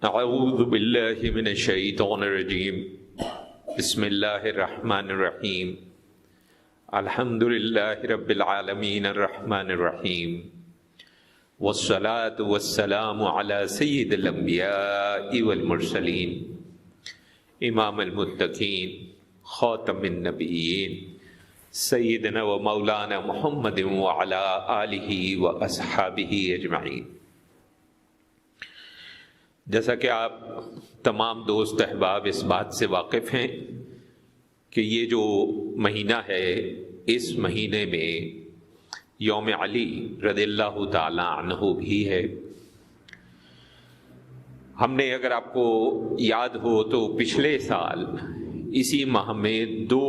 اعوذ باللہ من الشیطان الرجیم بسم اللہ الرحمن الرحیم الحمد للہ رب العالمین الرحمن الرحیم والصلاة والسلام علی سید الانبیاء والمرسلین امام المتقین خاتم النبیین سیدنا و مولانا محمد وعلی آلہ و اصحابہ اجمعین۔ جیسا کہ آپ تمام دوست احباب اس بات سے واقف ہیں کہ یہ جو مہینہ ہے، اس مہینے میں یوم علی رضی اللہ تعالی عنہ بھی ہے۔ ہم نے، اگر آپ کو یاد ہو تو پچھلے سال اسی ماہ میں 2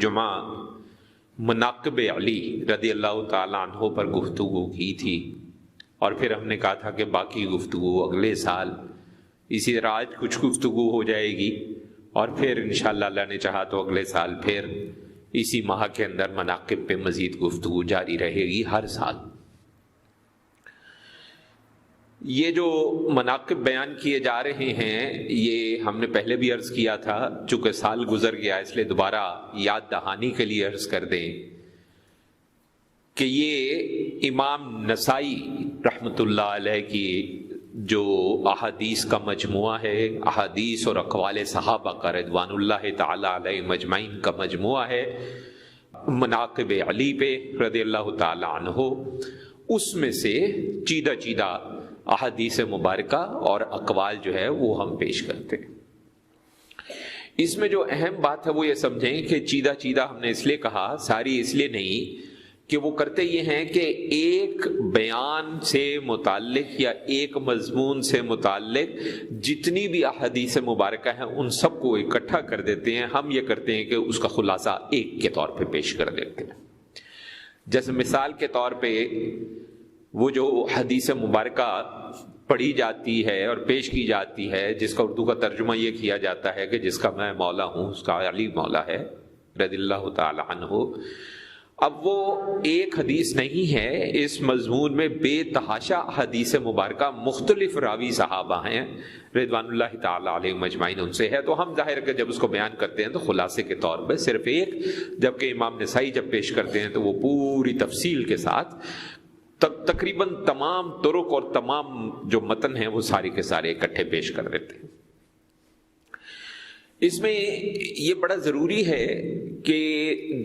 جمعہ مناقب علی رضی اللہ تعالی عنہ پر گفتگو کی تھی، اور پھر ہم نے کہا تھا کہ باقی گفتگو اگلے سال، اسی طرح آج کچھ گفتگو ہو جائے گی، اور پھر انشاءاللہ اللہ نے چاہا تو اگلے سال پھر اسی ماہ کے اندر مناقب پہ مزید گفتگو جاری رہے گی ہر سال۔ یہ جو مناقب بیان کیے جا رہے ہیں، یہ ہم نے پہلے بھی عرض کیا تھا، چونکہ سال گزر گیا اس لیے دوبارہ یاد دہانی کے لیے عرض کر دیں کہ یہ امام نسائی رحمۃ اللہ علیہ کی جو احادیث کا مجموعہ ہے، احادیث اور اقوال صحابہ کا رضوان اللہ تعالی علیہ مجمعین کا مجموعہ ہے، مناقب علی پہ رضی اللہ تعالی عنہ، اس میں سے چیدہ چیدہ احادیث مبارکہ اور اقوال جو ہے وہ ہم پیش کرتے ہیں۔ اس میں جو اہم بات ہے وہ یہ سمجھیں کہ چیدہ چیدہ ہم نے اس لیے کہا، ساری اس لیے نہیں کہ وہ کرتے یہ ہیں کہ ایک بیان سے متعلق یا ایک مضمون سے متعلق جتنی بھی احادیث مبارکہ ہیں ان سب کو اکٹھا کر دیتے ہیں۔ ہم یہ کرتے ہیں کہ اس کا خلاصہ ایک کے طور پہ پیش کر دیتے ہیں۔ جیسے مثال کے طور پہ وہ جو حدیث مبارکہ پڑھی جاتی ہے اور پیش کی جاتی ہے، جس کا اردو کا ترجمہ یہ کیا جاتا ہے کہ جس کا میں مولا ہوں اس کا علی مولا ہے رضی اللہ تعالی عنہ، اب وہ ایک حدیث نہیں ہے، اس مضمون میں بے تحاشا حدیث مبارکہ مختلف راوی صحابہ ہیں رضوان اللہ تعالی علیہ مجمعین ان سے ہے، تو ہم ظاہر کہ جب اس کو بیان کرتے ہیں تو خلاصے کے طور پہ صرف ایک، جبکہ امام نسائی جب پیش کرتے ہیں تو وہ پوری تفصیل کے ساتھ تقریباً تمام طرق اور تمام جو متن ہیں وہ سارے کے سارے اکٹھے پیش کر دیتے ہیں۔ اس میں یہ بڑا ضروری ہے کہ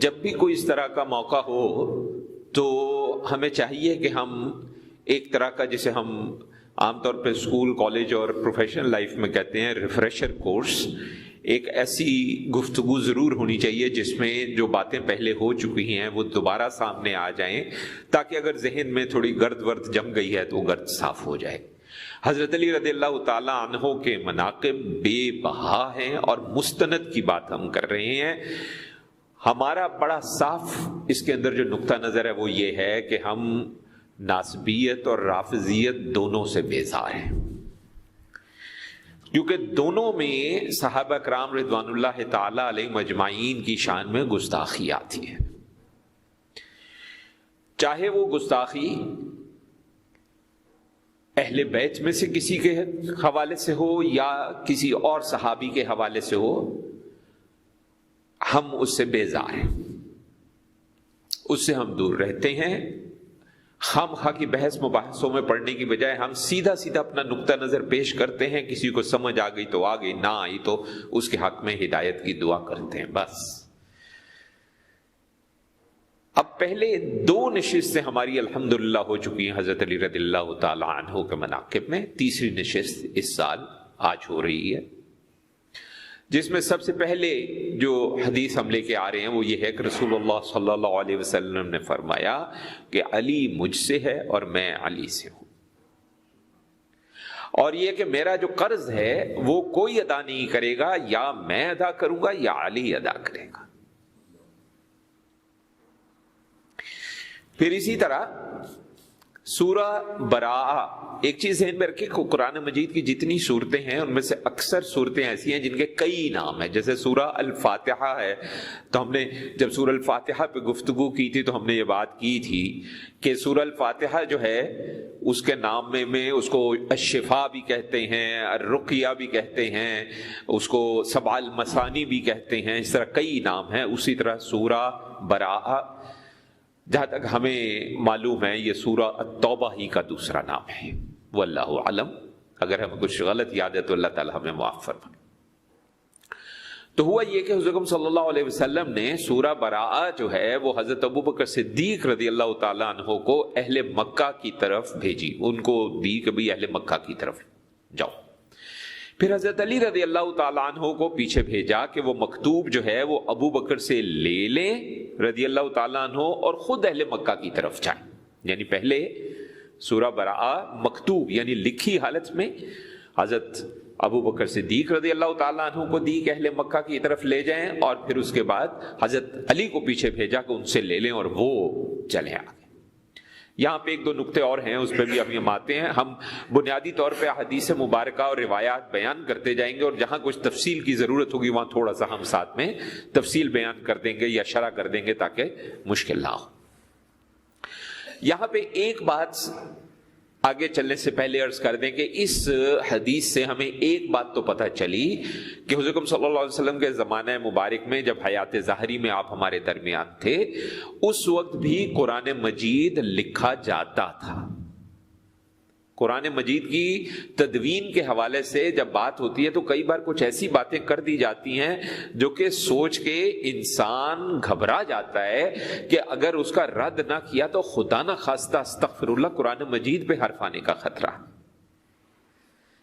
جب بھی کوئی اس طرح کا موقع ہو تو ہمیں چاہیے کہ ہم ایک طرح کا، جسے ہم عام طور پہ اسکول، کالج اور پروفیشنل لائف میں کہتے ہیں ریفریشر کورس، ایک ایسی گفتگو ضرور ہونی چاہیے جس میں جو باتیں پہلے ہو چکی ہیں وہ دوبارہ سامنے آ جائیں، تاکہ اگر ذہن میں تھوڑی گرد ورد جم گئی ہے تو گرد صاف ہو جائے۔ حضرت علی رضی اللہ تعالی عنہ کے مناقب بے بہا ہیں، اور مستند کی بات ہم کر رہے ہیں۔ ہمارا بڑا صاف اس کے اندر جو نقطہ نظر ہے وہ یہ ہے کہ ہم ناسبیت اور رافضیت دونوں سے بیزار ہیں، کیونکہ دونوں میں صحابہ کرام رضوان اللہ تعالی علیہ مجمعین کی شان میں گستاخی آتی ہے، چاہے وہ گستاخی اہل بیت میں سے کسی کے حوالے سے ہو یا کسی اور صحابی کے حوالے سے ہو، ہم اس سے بیزار ہیں، اس سے ہم دور رہتے ہیں۔ خام خواہ کی بحث مباحثوں میں پڑھنے کی بجائے ہم سیدھا سیدھا اپنا نقطہ نظر پیش کرتے ہیں، کسی کو سمجھ آ گئی تو آ گئی، نہ آئی تو اس کے حق میں ہدایت کی دعا کرتے ہیں، بس۔ اب پہلے 2 نشستیں ہماری الحمدللہ ہو چکی ہیں حضرت علی رضی اللہ تعالی عنہ کے مناقب میں، تیسری نشست اس سال آج ہو رہی ہے، جس میں سب سے پہلے جو حدیث ہم لے کے آ رہے ہیں وہ یہ ہے کہ رسول اللہ صلی اللہ علیہ وسلم نے فرمایا کہ علی مجھ سے ہے اور میں علی سے ہوں، اور یہ کہ میرا جو قرض ہے وہ کوئی ادا نہیں کرے گا، یا میں ادا کروں گا یا علی ادا کرے گا۔ پھر اسی طرح سورہ براءہ، ایک چیز ذہن میں رکھیں، قرآن مجید کی جتنی صورتیں ہیں ان میں سے اکثر صورتیں ایسی ہیں جن کے کئی نام ہیں. جیسے سورہ الفاتحہ ہے، تو ہم نے جب سورہ الفاتحہ پہ گفتگو کی تھی تو ہم نے یہ بات کی تھی کہ سورہ الفاتحہ جو ہے اس کے نام میں اس کو الشفا بھی کہتے ہیں، الرقیہ بھی کہتے ہیں، اس کو سبع المثانی بھی کہتے ہیں، اس طرح کئی نام ہیں. اسی طرح سورہ براءہ جہاں تک ہمیں معلوم ہے یہ سورہ التوبہ ہی کا دوسرا نام ہے. واللہ اعلم، اگر ہمیں کچھ غلط یاد ہے تو اللہ تعالی ہمیں معاف فرمائے. تو ہوا یہ کہ حضرت صلی اللہ علیہ وسلم نے سورہ براءہ جو ہے وہ حضرت ابوبکر صدیق رضی اللہ تعالیٰ عنہ کو اہل مکہ کی طرف بھیجی، ان کو دی کہ بھئی اہل مکہ کی طرف جاؤ. پھر حضرت علی رضی اللہ تعالیٰ عنہ کو پیچھے بھیجا کہ وہ مکتوب جو ہے وہ ابو بکر سے لے لیں رضی اللہ تعالیٰ عنہ اور خود اہل مکہ کی طرف جائیں. یعنی پہلے سورہ براءہ مکتوب یعنی لکھی حالت میں حضرت ابو بکر صدیق رضی اللہ تعالیٰ عنہ کو دی کہ اہل مکہ کی طرف لے جائیں، اور پھر اس کے بعد حضرت علی کو پیچھے بھیجا کہ ان سے لے لیں اور وہ چلے آگے. یہاں پہ ایک دو نقطے اور ہیں، اس پہ بھی اب ہم آتے ہیں. ہم بنیادی طور پہ حدیث مبارکہ اور روایات بیان کرتے جائیں گے، اور جہاں کچھ تفصیل کی ضرورت ہوگی وہاں تھوڑا سا ہم ساتھ میں تفصیل بیان کر دیں گے یا شرح کر دیں گے تاکہ مشکل نہ ہو. یہاں پہ ایک بات آگے چلنے سے پہلے عرض کر دیں کہ اس حدیث سے ہمیں ایک بات تو پتہ چلی کہ حضرت صلی اللہ علیہ وسلم کے زمانہ مبارک میں جب حیات ظاہری میں آپ ہمارے درمیان تھے اس وقت بھی قرآن مجید لکھا جاتا تھا. قرآن مجید کی تدوین کے حوالے سے جب بات ہوتی ہے تو کئی بار کچھ ایسی باتیں کر دی جاتی ہیں جو کہ سوچ کے انسان گھبرا جاتا ہے کہ اگر اس کا رد نہ کیا تو خدا نہ خواستہ استغفر اللہ قرآن مجید پہ حرف آنے کا خطرہ.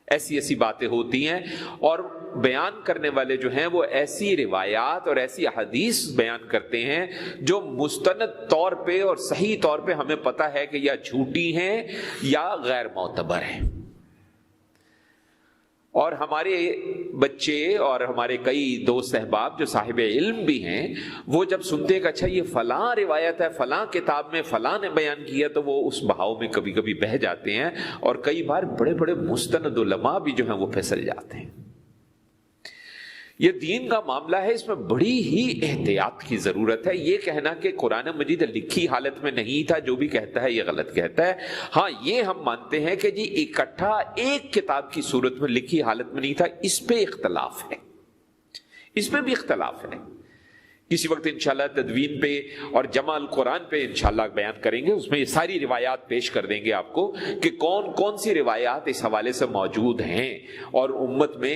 ایسی ایسی باتیں ہوتی ہیں اور بیان کرنے والے جو ہیں وہ ایسی روایات اور ایسی احادیث بیان کرتے ہیں جو مستند طور پہ اور صحیح طور پہ ہمیں پتہ ہے کہ یا جھوٹی ہیں یا غیر معتبر ہیں. اور ہمارے بچے اور ہمارے کئی دوست احباب جو صاحب علم بھی ہیں وہ جب سنتے کہ اچھا یہ فلاں روایت ہے فلاں کتاب میں فلاں نے بیان کیا تو وہ اس بہاؤ میں کبھی کبھی بہہ جاتے ہیں اور کئی بار بڑے بڑے مستند علماء بھی جو ہیں وہ پھسل جاتے ہیں. یہ دین کا معاملہ ہے، اس میں بڑی ہی احتیاط کی ضرورت ہے. یہ کہنا کہ قرآن مجید لکھی حالت میں نہیں تھا جو بھی کہتا ہے یہ غلط کہتا ہے. ہاں یہ ہم مانتے ہیں کہ جی اکٹھا ایک کتاب کی صورت میں لکھی حالت میں نہیں تھا، اس پہ اختلاف ہے، اس پہ بھی اختلاف ہے. کسی وقت انشاءاللہ تدوین پہ اور جمع القرآن پہ انشاءاللہ بیان کریں گے، اس میں یہ ساری روایات پیش کر دیں گے آپ کو کہ کون کون سی روایات اس حوالے سے موجود ہیں اور امت میں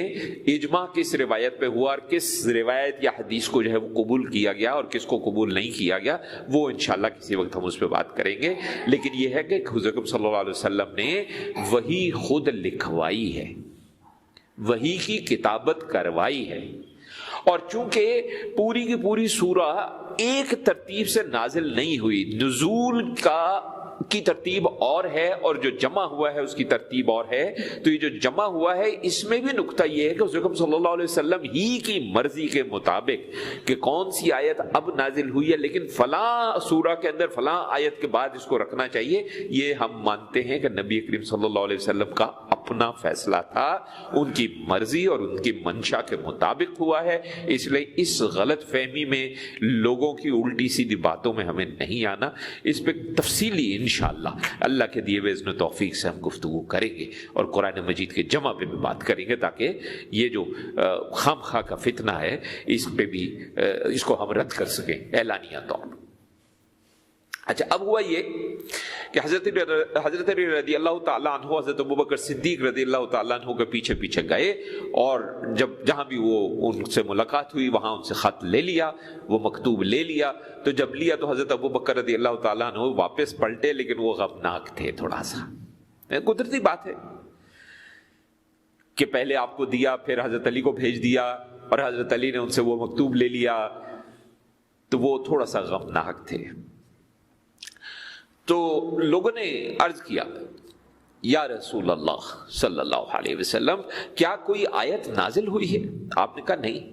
اجماع کس روایت پہ ہوا اور کس روایت یا حدیث کو جو ہے وہ قبول کیا گیا اور کس کو قبول نہیں کیا گیا. وہ انشاءاللہ کسی وقت ہم اس پہ بات کریں گے. لیکن یہ ہے کہ حضرت صلی اللہ علیہ وسلم نے وہی خود لکھوائی ہے، وہی کی کتابت کروائی ہے، اور چونکہ پوری کی پوری سورہ ایک ترتیب سے نازل نہیں ہوئی، نزول کی ترتیب اور ہے اور جو جمع ہوا ہے اس کی ترتیب اور ہے. تو یہ جو جمع ہوا ہے اس میں بھی نقطہ یہ ہے کہ حضرت صلی اللہ علیہ وسلم ہی کی مرضی کے مطابق کہ کون سی آیت اب نازل ہوئی ہے لیکن فلاں سورہ کے اندر فلاں آیت کے بعد اس کو رکھنا چاہیے، یہ ہم مانتے ہیں کہ نبی کریم صلی اللہ علیہ وسلم کا اپنا فیصلہ تھا، ان کی مرضی اور ان کی منشا کے مطابق ہوا ہے. اس لیے اس غلط فہمی میں لوگوں کی الٹی سیدھی باتوں میں ہمیں نہیں آنا. اس پہ تفصیلی انشاءاللہ اللہ کے دیے ہوئے اذن و توفیق سے ہم گفتگو کریں گے اور قرآن مجید کے جمع پہ بھی بات کریں گے تاکہ یہ جو خام خواہ کا فتنہ ہے اس پہ بھی اس کو ہم رد کر سکیں اعلانیہ طور پر. اچھا اب ہوا یہ کہ حضرت علی رضی اللہ تعالیٰ عنہ حضرت ابوبکر صدیق رضی اللہ تعالیٰ عنہ کے پیچھے پیچھے گئے اور جہاں بھی وہ ان سے ملاقات ہوئی وہاں ان سے خط لے لیا، وہ مکتوب لے لیا. تو جب لیا تو حضرت ابوبکر رضی اللہ تعالیٰ عنہ واپس پلٹے لیکن وہ غمناک تھے تھوڑا سا. قدرتی بات ہے کہ پہلے آپ کو دیا پھر حضرت علی کو بھیج دیا اور حضرت علی نے ان سے وہ مکتوب لے لیا تو وہ تھوڑا سا غمناک تھے. تو لوگوں نے عرض کیا یا رسول اللہ صلی اللہ علیہ وسلم کیا کوئی آیت نازل ہوئی ہے؟ آپ نے کہا نہیں.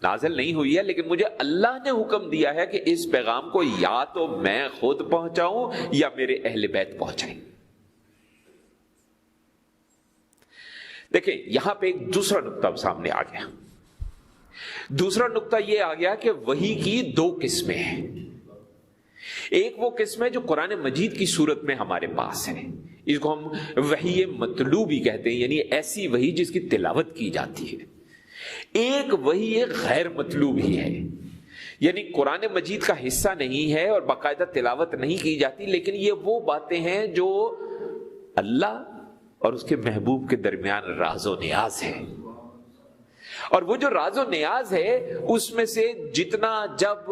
نازل نہیں ہوئی ہے، لیکن مجھے اللہ نے حکم دیا ہے کہ اس پیغام کو یا تو میں خود پہنچاؤں یا میرے اہل بیت پہنچائیں۔ دیکھیں یہاں پہ ایک دوسرا نقطہ سامنے آ گیا۔ دوسرا نقطہ یہ آ گیا کہ وحی کی دو قسمیں ہیں۔ ایک وہ قسم ہے جو قرآن مجید کی صورت میں ہمارے پاس ہے، اس کو ہم وحی مطلوبی کہتے ہیں، یعنی ایسی وحی جس کی تلاوت کی جاتی ہے۔ ایک وحی غیر مطلوبی ہے، یعنی قرآن مجید کا حصہ نہیں ہے اور باقاعدہ تلاوت نہیں کی جاتی، لیکن یہ وہ باتیں ہیں جو اللہ اور اس کے محبوب کے درمیان راز و نیاز ہے، اور وہ جو راز و نیاز ہے اس میں سے جتنا جب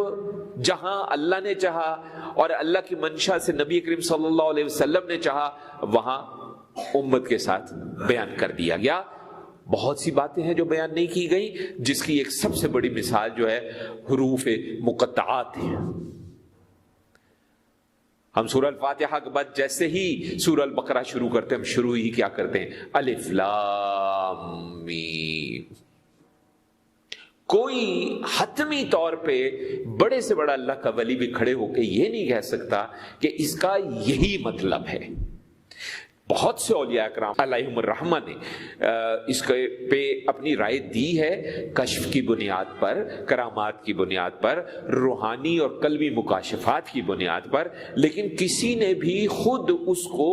جہاں اللہ نے چاہا اور اللہ کی منشا سے نبی کریم صلی اللہ علیہ وسلم نے چاہا وہاں امت کے ساتھ بیان کر دیا گیا۔ بہت سی باتیں ہیں جو بیان نہیں کی گئی، جس کی ایک سب سے بڑی مثال جو ہے حروف مقطعات ہیں۔ ہم سورہ الفاتحہ کے بعد جیسے ہی سورہ البقرہ شروع کرتے ہیں، ہم شروع ہی کیا کرتے ہیں؟ الف لام میم۔ کوئی حتمی طور پہ بڑے سے بڑا اللہ کا ولی بھی کھڑے ہو کے یہ نہیں کہہ سکتا کہ اس کا یہی مطلب ہے۔ بہت سے اولیاء اکرام علیہم الرحمہ نے اس پہ اپنی رائے دی ہے، کشف کی بنیاد پر، کرامات کی بنیاد پر، روحانی اور قلبی مکاشفات کی بنیاد پر، لیکن کسی نے بھی خود اس کو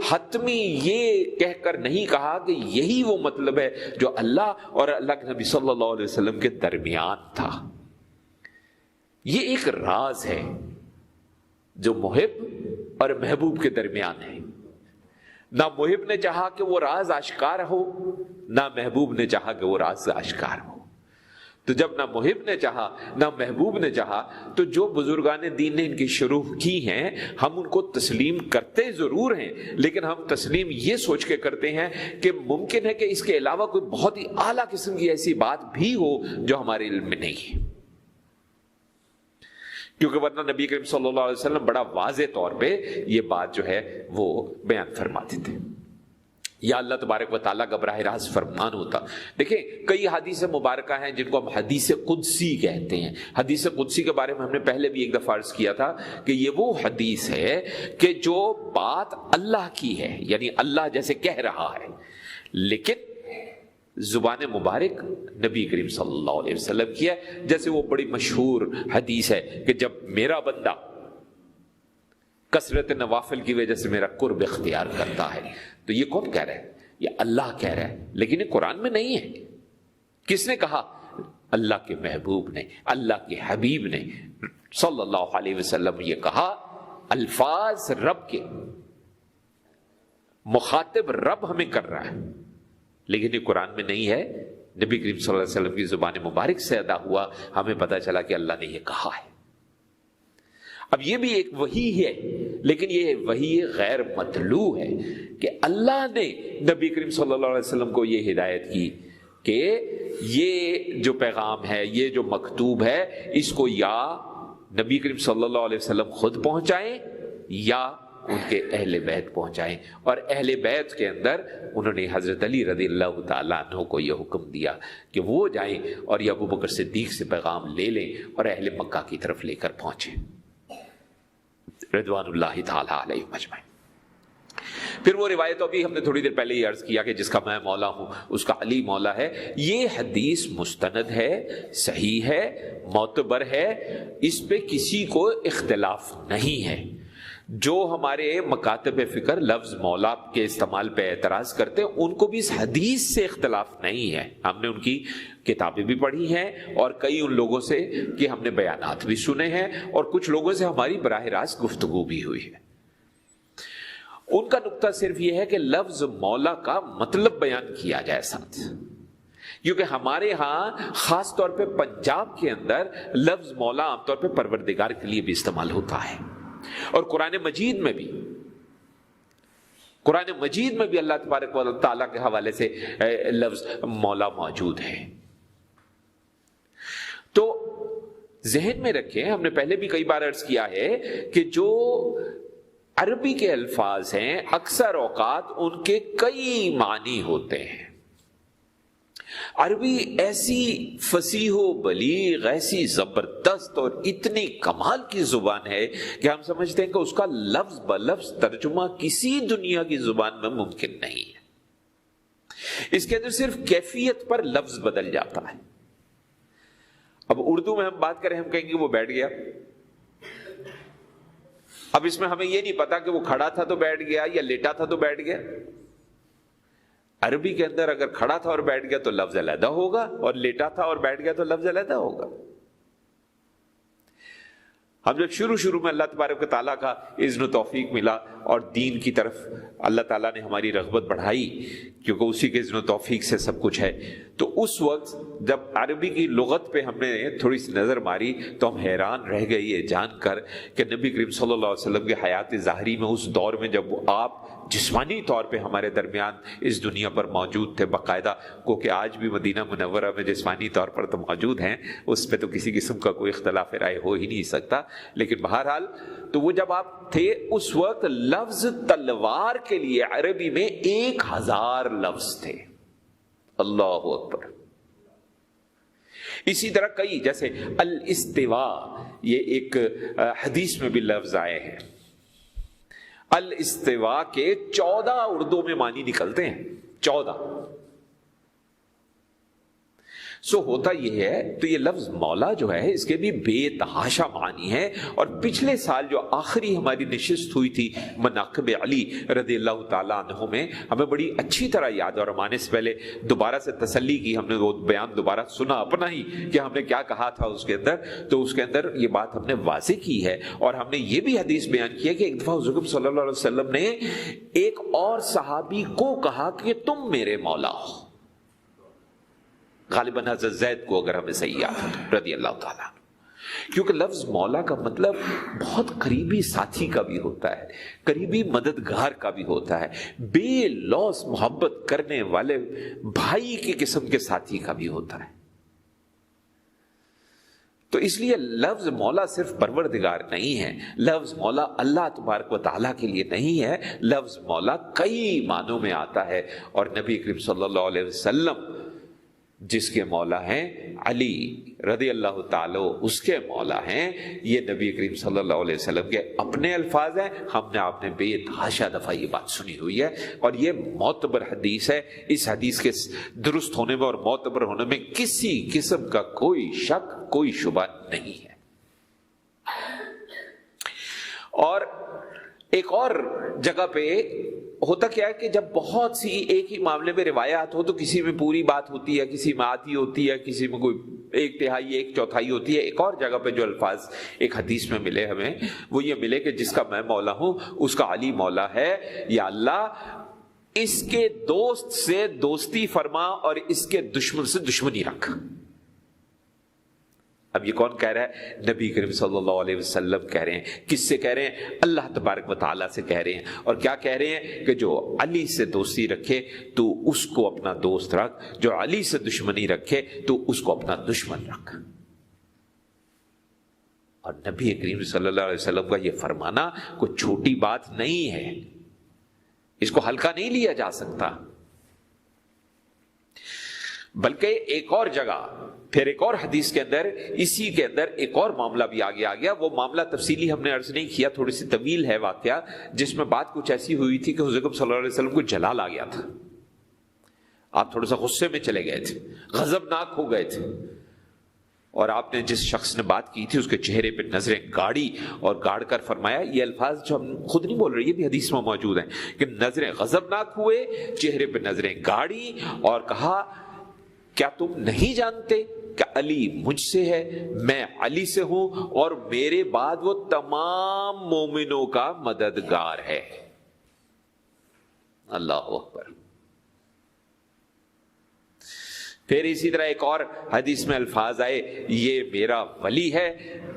حتمی یہ کہہ کر نہیں کہا کہ یہی وہ مطلب ہے جو اللہ اور اللہ کے نبی صلی اللہ علیہ وسلم کے درمیان تھا۔ یہ ایک راز ہے جو محب اور محبوب کے درمیان ہے۔ نہ محب نے چاہا کہ وہ راز آشکار ہو، نہ محبوب نے چاہا کہ وہ راز آشکار ہو۔ تو جب نہ محب نے چاہا نہ محبوب نے چاہا تو جو بزرگان دین نے ان کی شروع کی ہیں ہم ان کو تسلیم کرتے ضرور ہیں، لیکن ہم تسلیم یہ سوچ کے کرتے ہیں کہ ممکن ہے کہ اس کے علاوہ کوئی بہت ہی اعلیٰ قسم کی ایسی بات بھی ہو جو ہمارے علم میں نہیں ہے، کیونکہ ورنہ نبی کریم صلی اللہ علیہ وسلم بڑا واضح طور پہ یہ بات جو ہے وہ بیان فرماتے تھے، یا اللہ تبارک و تعالیٰ کا براہ راست فرمان ہوتا۔ دیکھیں کئی حدیث مبارکہ ہیں جن کو ہم حدیث قدسی کہتے ہیں۔ حدیث قدسی کے بارے میں ہم نے پہلے بھی ایک دفعہ عرض کیا تھا کہ یہ وہ حدیث ہے کہ جو بات اللہ کی ہے، یعنی اللہ جیسے کہہ رہا ہے، لیکن زبان مبارک نبی کریم صلی اللہ علیہ وسلم کی ہے۔ جیسے وہ بڑی مشہور حدیث ہے کہ جب میرا بندہ کثرت نوافل کی وجہ سے میرا قرب اختیار کرتا ہے، تو یہ کون کہہ رہا ہے؟ یہ اللہ کہہ رہا ہے، لیکن یہ قرآن میں نہیں ہے۔ کس نے کہا؟ اللہ کے محبوب نے، اللہ کے حبیب نے صلی اللہ علیہ وسلم یہ کہا۔ الفاظ رب کے، مخاطب رب ہمیں کر رہا ہے، لیکن یہ قرآن میں نہیں ہے، نبی کریم صلی اللہ علیہ وسلم کی زبان مبارک سے ادا ہوا، ہمیں پتہ چلا کہ اللہ نے یہ کہا ہے۔ اب یہ بھی ایک وحی ہے، لیکن یہ وحی غیر مطلوع ہے کہ اللہ نے نبی کریم صلی اللہ علیہ وسلم کو یہ ہدایت کی کہ یہ جو پیغام ہے، یہ جو مکتوب ہے، اس کو یا نبی کریم صلی اللہ علیہ وسلم خود پہنچائیں یا ان کے اہل بیت پہنچائیں۔ اور اہل بیت کے اندر انہوں نے حضرت علی رضی اللہ تعالیٰ عنہ کو یہ حکم دیا کہ وہ جائیں اور یہ ابو بکر صدیق سے پیغام لے لیں اور اہل مکہ کی طرف لے کر پہنچیں رضوان اللہ تعالیٰ علیہ مجمعین۔ پھر وہ روایت ابھی ہم نے تھوڑی دیر پہلے یہ عرض کیا کہ جس کا میں مولا ہوں اس کا علی مولا ہے، یہ حدیث مستند ہے، صحیح ہے، معتبر ہے، اس پہ کسی کو اختلاف نہیں ہے۔ جو ہمارے مکاتب فکر لفظ مولا کے استعمال پہ اعتراض کرتے ہیں ان کو بھی اس حدیث سے اختلاف نہیں ہے، ہم نے ان کی کتابیں بھی پڑھی ہیں اور کئی ان لوگوں سے کہ ہم نے بیانات بھی سنے ہیں اور کچھ لوگوں سے ہماری براہ راست گفتگو بھی ہوئی ہے۔ ان کا نقطہ صرف یہ ہے کہ لفظ مولا کا مطلب بیان کیا جائے ساتھ، کیونکہ ہمارے ہاں خاص طور پہ پنجاب کے اندر لفظ مولا عام طور پہ پروردگار کے لیے بھی استعمال ہوتا ہے، اور قرآن مجید میں بھی اللہ تبارک و تعالیٰ کے حوالے سے لفظ مولا موجود ہے۔ تو ذہن میں رکھیں، ہم نے پہلے بھی کئی بار عرض کیا ہے کہ جو عربی کے الفاظ ہیں اکثر اوقات ان کے کئی معنی ہوتے ہیں، عربی ایسی فصیح و بلیغ، ایسی زبردست اور اتنی کمال کی زبان ہے کہ ہم سمجھتے ہیں کہ اس کا لفظ بلفظ ترجمہ کسی دنیا کی زبان میں ممکن نہیں ہے۔ اس کے اندر صرف کیفیت پر لفظ بدل جاتا ہے۔ اب اردو میں ہم بات کریں، ہم کہیں گے وہ بیٹھ گیا۔ اب اس میں ہمیں یہ نہیں پتا کہ وہ کھڑا تھا تو بیٹھ گیا یا لیٹا تھا تو بیٹھ گیا۔ عربی کے اندر اگر کھڑا تھا اور بیٹھ گیا تو لفظ علیحدہ ہوگا، اور لیٹا تھا اور بیٹھ گیا تو لفظ علیحدہ ہوگا۔ ہم جب شروع میں اللہ تبارک و تعالیٰ کا اذن و توفیق ملا اور دین کی طرف اللہ تعالیٰ نے ہماری رغبت بڑھائی، کیونکہ اسی کے اذن و توفیق سے سب کچھ ہے، تو اس وقت جب عربی کی لغت پہ ہم نے تھوڑی سی نظر ماری تو ہم حیران رہ گئے یہ جان کر کہ نبی کریم صلی اللہ علیہ وسلم کے حیات ظاہری میں اس دور میں جب آپ جسمانی طور پہ ہمارے درمیان اس دنیا پر موجود تھے باقاعدہ، کو کہ آج بھی مدینہ منورہ میں جسمانی طور پر تو موجود ہیں، اس پہ تو کسی قسم کا کوئی اختلاف رائے ہو ہی نہیں سکتا، لیکن بہرحال تو وہ جب آپ تھے اس وقت لفظ تلوار کے لیے عربی میں 1000 لفظ تھے۔ اللہ اکبر۔ اسی طرح کئی، جیسے الاستواء، یہ ایک حدیث میں بھی لفظ آئے ہیں۔ الاستواء کے 14 اردو میں معنی نکلتے ہیں، 14۔ سو ہوتا یہ ہے، تو یہ لفظ مولا جو ہے اس کے بھی بے تحاشا معنی ہے۔ اور پچھلے سال جو آخری ہماری نشست ہوئی تھی مناقب علی رضی اللہ تعالیٰ عنہ میں، ہمیں بڑی اچھی طرح یاد، اور ہم آنے سے پہلے دوبارہ سے تسلی کی، ہم نے وہ بیان دوبارہ سنا اپنا ہی کہ ہم نے کیا کہا تھا اس کے اندر، تو اس کے اندر یہ بات ہم نے واضح کی ہے، اور ہم نے یہ بھی حدیث بیان کیا کہ ایک دفعہ حضور صلی اللہ علیہ وسلم نے ایک اور صحابی کو کہا کہ تم میرے مولا ہو، غالباً حضرت زید کو اگر ہمیں صحیح یاد ہے رضی اللہ تعالیٰ، کیونکہ لفظ مولا کا مطلب بہت قریبی ساتھی کا بھی ہوتا ہے، قریبی مددگار کا بھی ہوتا ہے، بے لوث محبت کرنے والے بھائی کی قسم کے ساتھی کا بھی ہوتا ہے۔ تو اس لیے لفظ مولا صرف پروردگار نہیں ہے، لفظ مولا اللہ تبارک و تعالیٰ کے لیے نہیں ہے، لفظ مولا کئی معنوں میں آتا ہے، اور نبی کریم صلی اللہ علیہ وسلم جس کے مولا ہیں علی رضی اللہ تعالی اس کے مولا ہیں، یہ نبی کریم صلی اللہ علیہ وسلم کے اپنے الفاظ ہیں، ہم نے آپ نے بے تحاشا دفعہ یہ بات سنی ہوئی ہے، اور یہ معتبر حدیث ہے۔ اس حدیث کے درست ہونے میں اور معتبر ہونے میں کسی قسم کا کوئی شک، کوئی شبہ نہیں ہے۔ اور ایک اور جگہ پہ ہوتا کیا ہے کہ جب بہت سی ایک ہی معاملے میں روایات ہو تو کسی میں پوری بات ہوتی ہے، کسی میں آدھی ہوتی ہے، کسی میں کوئی 1/3 1/4 ہوتی ہے۔ ایک اور جگہ پہ جو الفاظ ایک حدیث میں ملے ہمیں، وہ یہ ملے کہ جس کا میں مولا ہوں اس کا علی مولا ہے، یا اللہ اس کے دوست سے دوستی فرما اور اس کے دشمن سے دشمنی رکھ۔ اب یہ کون کہہ رہا ہے؟ نبی کریم صلی اللہ علیہ وسلم کہہ رہے ہیں۔ کس سے کہہ رہے ہیں؟ اللہ تبارک و تعالیٰ سے کہہ رہے ہیں۔ اور کیا کہہ رہے ہیں؟ کہ جو علی سے دوستی رکھے تو اس کو اپنا دوست رکھ، جو علی سے دشمنی رکھے تو اس کو اپنا دشمن رکھ۔ اور نبی کریم صلی اللہ علیہ وسلم کا یہ فرمانا کوئی چھوٹی بات نہیں ہے، اس کو ہلکا نہیں لیا جا سکتا۔ بلکہ ایک اور جگہ پھر ایک اور حدیث کے اندر اسی کے اندر ایک اور معاملہ بھی آگے آ گیا۔ وہ معاملہ تفصیلی ہم نے عرض نہیں کیا، تھوڑی سی طویل ہے واقعہ، جس میں بات کچھ ایسی ہوئی تھی کہ حضور صلی اللہ علیہ وسلم کو جلال آ گیا تھا، آپ تھوڑا سا غصے میں چلے گئے تھے، غضبناک ہو گئے تھے، اور آپ نے جس شخص نے بات کی تھی اس کے چہرے پہ نظریں گاڑی اور گاڑ کر فرمایا، یہ الفاظ جو ہم خود نہیں بول رہے، یہ بھی حدیث میں موجود ہیں کہ نظریں غضبناک ہوئے، چہرے پہ نظریں گاڑی، اور کہا کیا تم نہیں جانتے کہ علی مجھ سے ہے، میں علی سے ہوں، اور میرے بعد وہ تمام مومنوں کا مددگار ہے۔ اللہ اکبر۔ پھر اسی طرح ایک اور حدیث میں الفاظ آئے، یہ میرا ولی ہے،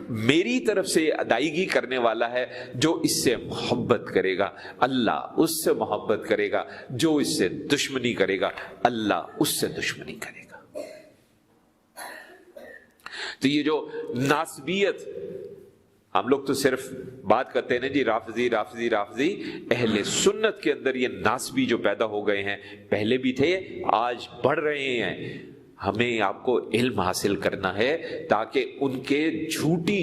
میری طرف سے ادائیگی کرنے والا ہے، جو اس سے محبت کرے گا اللہ اس سے محبت کرے گا، جو اس سے دشمنی کرے گا اللہ اس سے دشمنی کرے گا۔ تو یہ جو ناسبیت ہم لوگ تو صرف بات کرتے ہیں نا جی رافضی رافضی رافضی. اہل سنت کے اندر یہ ناسبی جو پیدا ہو گئے ہیں، پہلے بھی تھے، آج بڑھ رہے ہیں. ہمیں آپ کو علم حاصل کرنا ہے تاکہ ان کے جھوٹی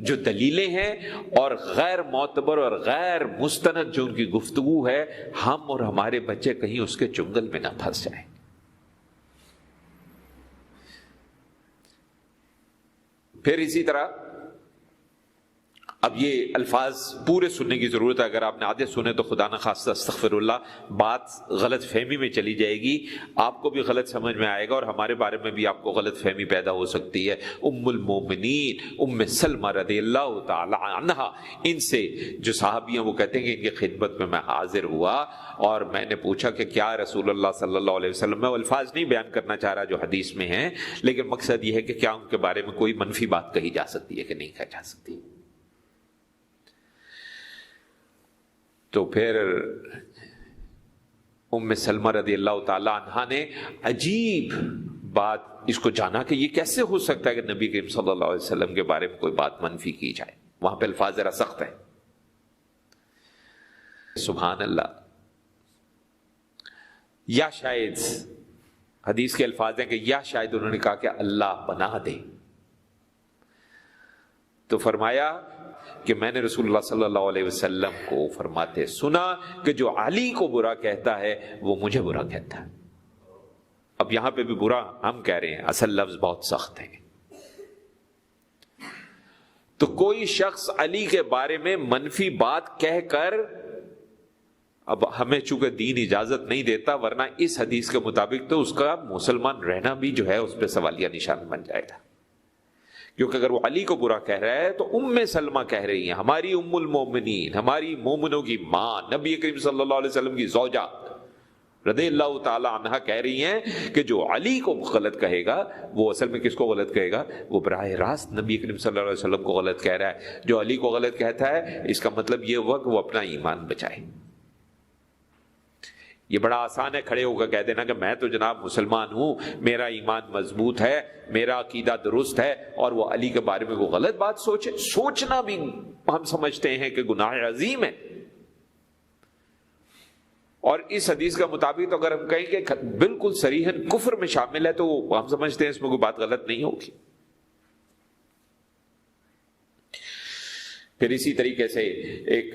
جو دلیلیں ہیں اور غیر معتبر اور غیر مستند جو ان کی گفتگو ہے، ہم اور ہمارے بچے کہیں اس کے چنگل میں نہ پھنس جائیں. پھر اسی طرح اب یہ الفاظ پورے سننے کی ضرورت ہے. اگر آپ نے آدھے سنے تو خدا نخواستہ استغفر اللہ، بات غلط فہمی میں چلی جائے گی، آپ کو بھی غلط سمجھ میں آئے گا اور ہمارے بارے میں بھی آپ کو غلط فہمی پیدا ہو سکتی ہے. ام المومنین ام سلمہ رضی اللہ تعالی عنہا، ان سے جو صحابیاں وہ کہتے ہیں کہ ان کی خدمت میں حاضر ہوا اور میں نے پوچھا کہ کیا رسول اللہ صلی اللہ علیہ وسلم، میں الفاظ نہیں بیان کرنا چاہ رہا جو حدیث میں ہیں، لیکن مقصد یہ ہے کہ کیا ان کے بارے میں کوئی منفی بات کہی جا سکتی ہے کہ نہیں کہی جا سکتی. تو پھر ام سلمہ رضی اللہ تعالی عنہا نے عجیب بات اس کو جانا کہ یہ کیسے ہو سکتا ہے کہ نبی کریم صلی اللہ علیہ وسلم کے بارے میں کوئی بات منفی کی جائے. وہاں پہ الفاظ ذرا سخت ہیں. سبحان اللہ. یا شاید حدیث کے الفاظ ہیں کہ یا شاید انہوں نے کہا کہ اللہ پناہ دے، تو فرمایا کہ میں نے رسول اللہ صلی اللہ علیہ وسلم کو فرماتے سنا کہ جو علی کو برا کہتا ہے وہ مجھے برا کہتا ہے. اب یہاں پہ بھی برا ہم کہہ رہے ہیں، اصل لفظ بہت سخت ہے. تو کوئی شخص علی کے بارے میں منفی بات کہہ کر، اب ہمیں چونکہ دین اجازت نہیں دیتا، ورنہ اس حدیث کے مطابق تو اس کا مسلمان رہنا بھی جو ہے اس پہ سوالیہ نشان بن جائے گا. کیونکہ اگر وہ علی کو برا کہہ رہا ہے تو ام سلمہ کہہ رہی ہیں، ہماری ام المومنین، ہماری مومنوں کی ماں، نبی کریم صلی اللہ علیہ وسلم کی زوجہ رضی اللہ تعالی عنہا کہہ رہی ہیں کہ جو علی کو غلط کہے گا وہ اصل میں کس کو غلط کہے گا؟ وہ براہ راست نبی کریم صلی اللہ علیہ وسلم کو غلط کہہ رہا ہے. جو علی کو غلط کہتا ہے اس کا مطلب یہ ہوا کہ وہ اپنا ایمان بچائے. یہ بڑا آسان ہے کھڑے ہو کر کہہ دینا کہ میں تو جناب مسلمان ہوں، میرا ایمان مضبوط ہے، میرا عقیدہ درست ہے، اور وہ علی کے بارے میں وہ غلط بات سوچے. سوچنا بھی ہم سمجھتے ہیں کہ گناہ عظیم ہے. اور اس حدیث کا مطابق اگر ہم کہیں کہ بالکل صریحاً کفر میں شامل ہے تو ہم سمجھتے ہیں اس میں کوئی بات غلط نہیں ہوگی. پھر اسی طریقے سے ایک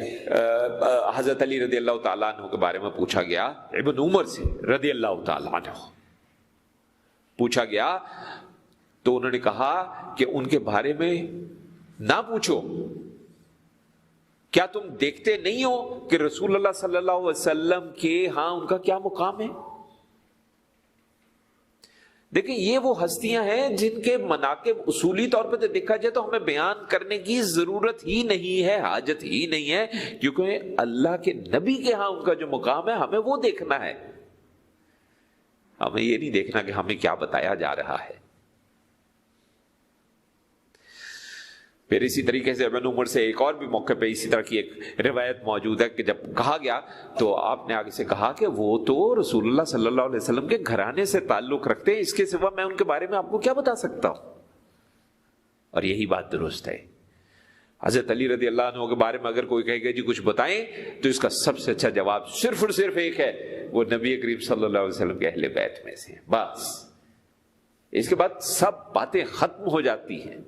حضرت علی رضی اللہ تعالیٰ عنہ کے بارے میں پوچھا گیا، ابن عمر سے رضی اللہ تعالیٰ عنہ پوچھا گیا تو انہوں نے کہا کہ ان کے بارے میں نہ پوچھو، کیا تم دیکھتے نہیں ہو کہ رسول اللہ صلی اللہ علیہ وسلم کے ہاں ان کا کیا مقام ہے؟ دیکھیں یہ وہ ہستیاں ہیں جن کے مناقب اصولی طور پہ دیکھا جائے تو ہمیں بیان کرنے کی ضرورت ہی نہیں ہے، حاجت ہی نہیں ہے، کیونکہ اللہ کے نبی کے ہاں ان کا جو مقام ہے ہمیں وہ دیکھنا ہے. ہمیں یہ نہیں دیکھنا کہ ہمیں کیا بتایا جا رہا ہے. پھر اسی طریقے سے ابن عمر سے ایک اور بھی موقع پہ اسی طرح کی ایک روایت موجود ہے کہ جب کہا گیا تو آپ نے آگے سے کہا کہ وہ تو رسول اللہ صلی اللہ علیہ وسلم کے گھرانے سے تعلق رکھتے ہیں، اس کے سوا میں ان کے بارے میں آپ کو کیا بتا سکتا ہوں. اور یہی بات درست ہے. حضرت علی رضی اللہ عنہ کے بارے میں اگر کوئی کہے گا جی کچھ بتائیں تو اس کا سب سے اچھا جواب صرف اور صرف ایک ہے، وہ نبی کریم صلی اللہ علیہ وسلم کے اہل بیت میں سے ہیں. بس اس کے بعد سب باتیں ختم ہو جاتی ہیں.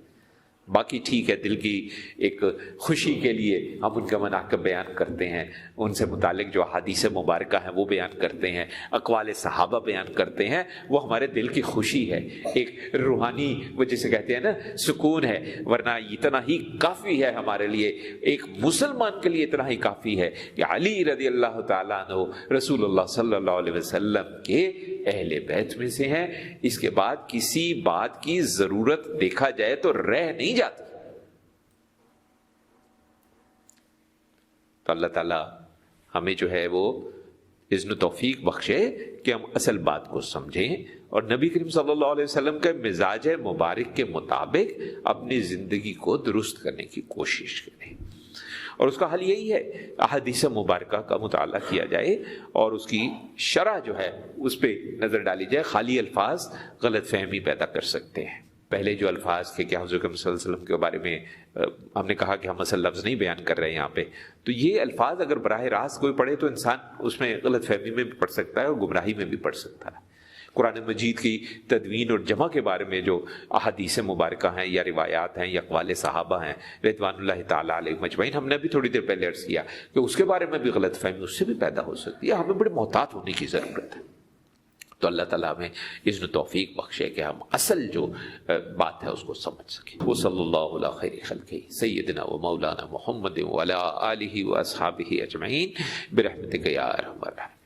باقی ٹھیک ہے، دل کی ایک خوشی کے لیے ہم ان کا مناقب بیان کرتے ہیں، ان سے متعلق جو احادیث مبارکہ ہیں وہ بیان کرتے ہیں، اقوال صحابہ بیان کرتے ہیں، وہ ہمارے دل کی خوشی ہے، ایک روحانی وہ جسے کہتے ہیں نا سکون ہے. ورنہ اتنا ہی کافی ہے ہمارے لیے، ایک مسلمان کے لیے اتنا ہی کافی ہے کہ علی رضی اللہ تعالیٰ عنہ رسول اللہ صلی اللہ علیہ وسلم کے اہل بیت میں سے ہیں. اس کے بعد کسی بات کی ضرورت دیکھا جائے تو رہ نہیں جاتی. تو اللہ تعالیٰ ہمیں جو ہے وہ اذن و توفیق بخشے کہ ہم اصل بات کو سمجھیں اور نبی کریم صلی اللہ علیہ وسلم کے مزاج مبارک کے مطابق اپنی زندگی کو درست کرنے کی کوشش کریں. اور اس کا حل یہی ہے احادیث مبارکہ کا مطالعہ کیا جائے اور اس کی شرح جو ہے اس پہ نظر ڈالی جائے. خالی الفاظ غلط فہمی پیدا کر سکتے ہیں. پہلے جو الفاظ کے کیا حضور صلی اللہ علیہ وسلم کے بارے میں ہم نے کہا کہ ہم اصل لفظ نہیں بیان کر رہے ہیں یہاں پہ، تو یہ الفاظ اگر براہ راست کوئی پڑھے تو انسان اس میں غلط فہمی میں بھی پڑھ سکتا ہے اور گمراہی میں بھی پڑھ سکتا ہے۔ قرآن مجید کی تدوین اور جمع کے بارے میں جو احادیث مبارکہ ہیں یا روایات ہیں یا اقوال صحابہ ہیں رضوان اللہ تعالیٰ علیہ مجمعین، ہم نے بھی تھوڑی دیر پہلے عرض کیا کہ اس کے بارے میں بھی غلط فہمی اس سے بھی پیدا ہو سکتی ہے، ہمیں بڑے محتاط ہونے کی ضرورت ہے۔ تو اللہ تعالیٰ ہمیں اذن و توفیق بخشے کہ ہم اصل جو بات ہے اس کو سمجھ سکیں۔ وہ صلی اللہ علیہ خیر خلقہ سیدنا و مولانا محمد وعلی آلہ و اصحابہ اجمعین برحمتک یا ارحم الراحمین۔